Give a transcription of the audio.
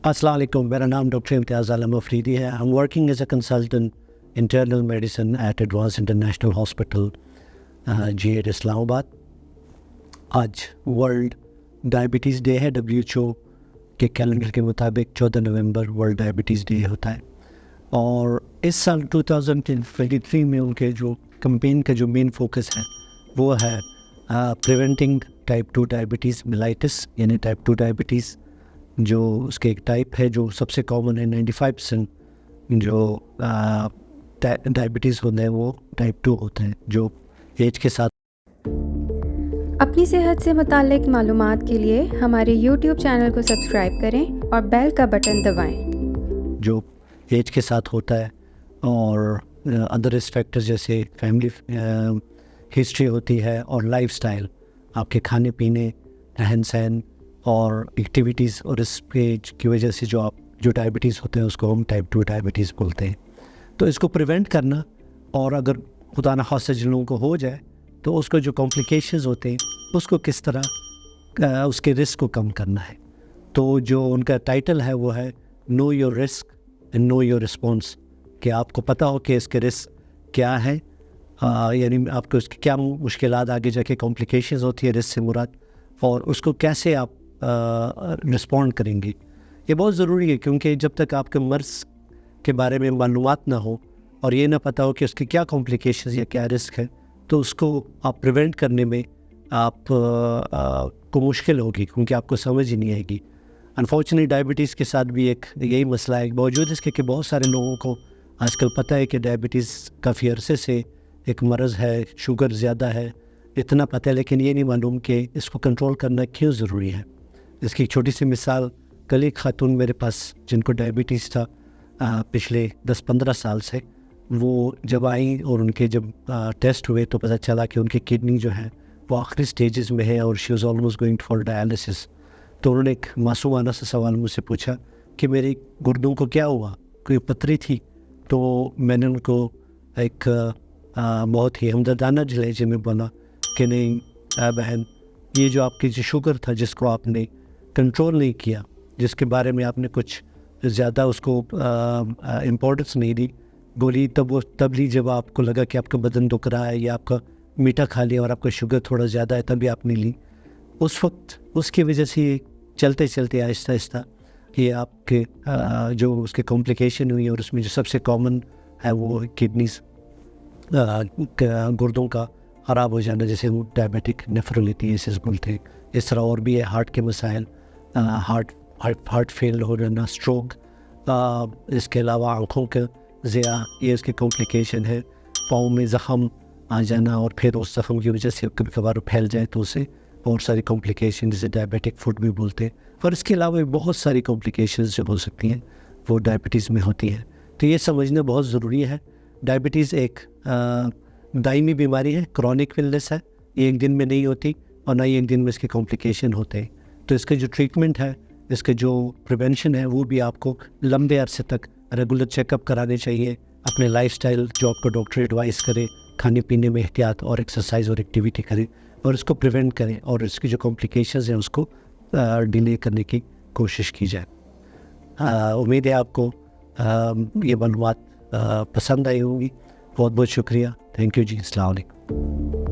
السلام علیکم. میرا نام ڈاکٹر امتیاز عالم افریدی ہے. I'm working as a consultant internal medicine at Advanced International Hospital, GH اسلام آباد. آج ورلڈ ڈائبٹیز ڈے ہے. WHO کے کیلنڈر کے مطابق 14 نومبر ورلڈ ڈائبٹیز ڈے ہوتا ہے. اور اس سال 2023 میں ان کے جو کمپین کا جو مین فوکس ہے وہ ہے پریونٹنگ ٹائپ 2 ڈائبٹیز میلائٹس، یعنی ٹائپ 2 ڈائبٹیز جو اس کے ایک ٹائپ ہے جو سب سے کامن ہے. 95% جو ڈائبٹیز ہوتے ہیں وہ ٹائپ 2 ہوتے ہیں جو ایج کے ساتھ. اپنی صحت سے متعلق معلومات کے لیے ہمارے YouTube چینل کو سبسکرائب کریں اور بیل کا بٹن دبائیں. جو ایج کے ساتھ ہوتا ہے اور ادر رسک فیکٹر جیسے فیملی ہسٹری ہوتی ہے اور لائف سٹائل، آپ کے کھانے پینے، رہن سہن اور ایکٹیویٹیز، اور اس ایج کی وجہ سے جو ڈائبٹیز ہوتے ہیں اس کو ہم ٹائپ 2 ڈائبٹیز بولتے ہیں. تو اس کو پریونٹ کرنا، اور اگر خدا نخواستہ جن لوگوں کو ہو جائے تو اس کو جو کمپلیکیشنز ہوتے ہیں اس کو کس طرح اس کے رسک کو کم کرنا ہے. تو جو ان کا ٹائٹل ہے وہ ہے no your risk and no your response, کہ آپ کو پتہ ہو کہ اس کے رسک کیا ہے، یعنی آپ کو اس کی کیا مشکلات آگے جا کے کمپلیکیشنز ہوتی ہے رسک سے مراد، اور اس کو کیسے آپ رسپونڈ کریں گے. یہ بہت ضروری ہے کیونکہ جب تک آپ کے مرض کے بارے میں معلومات نہ ہو اور یہ نہ پتہ ہو کہ اس کی کیا کمپلیکیشنز یا کیا رسک ہے، تو اس کو آپ پریونٹ کرنے میں آپ کو مشکل ہوگی کیونکہ آپ کو سمجھ ہی نہیں آئے گی. انفارچونیٹلی ڈائبٹیز کے ساتھ بھی ایک یہی مسئلہ ہے. باوجود اس کے کہ بہت سارے لوگوں کو آج کل پتہ ہے کہ ڈائبٹیز کافی عرصے سے ایک مرض ہے، شوگر زیادہ ہے، اتنا پتہ ہے، لیکن یہ نہیں معلوم کہ اس کو کنٹرول کرنا کیوں ضروری ہے. اس کی ایک چھوٹی سی مثال، کل ایک خاتون میرے پاس جن کو ڈائبٹیز تھا پچھلے 10-15 سال سے، وہ جب آئیں اور ان کے جب ٹیسٹ ہوئے تو پتہ چلا کہ ان کی کڈنی جو ہے وہ آخری سٹیجز میں ہے اور she was almost going for dialysis. تو انہوں نے ایک معصومانہ سا سوال مجھ سے پوچھا کہ میری گردوں کو کیا ہوا، کوئی پتھری تھی؟ تو میں نے ان کو ایک بہت ہی ہمدردانہ لہجے میں بولا کہ نہیں بہن، یہ جو آپ کی جو شوگر تھا جس کو آپ نے کنٹرول نہیں کیا، جس کے بارے میں آپ نے کچھ زیادہ اس کو امپورٹنس نہیں دی، گولی تب لی جب آپ کو لگا کہ آپ کا بدن دکھ رہا ہے یا آپ کا میٹھا کھا لیا اور آپ کا شوگر تھوڑا زیادہ ہے تبھی آپ نے لی. اس وقت اس کی وجہ سے چلتے چلتے آہستہ آہستہ یہ آپ کے جو اس کے کمپلیکیشن ہوئی، اور اس میں جو سب سے کامن ہے وہ کڈنیز، گردوں کا خراب ہو جانا، جیسے وہ ڈائبیٹک نیفرولیٹیسس بولتے ہیں. اس طرح اور بھی ہے ہارٹ کے مسائل، ہارٹ فیل ہو جانا، اسٹروک، اس کے علاوہ آنکھوں کا ضیاء، یہ اس کی کمپلیکیشن ہے. پاؤں میں زخم آ جانا اور پھر اس زخم کی وجہ سے کبھی کبھار پھیل جائے تو اسے بہت ساری کمپلیکیشن جسے ڈائبیٹک فوٹ بھی بولتے ہیں. اور اس کے علاوہ بہت ساری کمپلیکیشنز جو ہو سکتی ہیں وہ ڈائبٹیز میں ہوتی ہیں. تو یہ سمجھنا بہت ضروری ہے. ڈائبٹیز ایک دائمی بیماری ہے، کرونک ویلنس ہے، یہ ایک دن میں نہیں ہوتی اور نہ ہی ایک دن میں اس کے کمپلیکیشن ہوتے ہیں. تو اس کا جو ٹریٹمنٹ ہے، اس کا جو پریونشن ہے، وہ بھی آپ کو لمبے عرصے تک ریگولر چیک اپ کرانے چاہیے. اپنے لائف سٹائل جو آپ کو ڈاکٹر ایڈوائز کرے، کھانے پینے میں احتیاط اور ایکسرسائز اور ایکٹیویٹی کریں اور اس کو پریونٹ کریں، اور اس کی جو کمپلیکیشنز ہیں اس کو ڈیلے کرنے کی کوشش کی جائے. امید ہے آپ کو یہ معلومات پسند آئی ہوں گی. بہت بہت شکریہ. تھینک یو جی. السلام علیکم.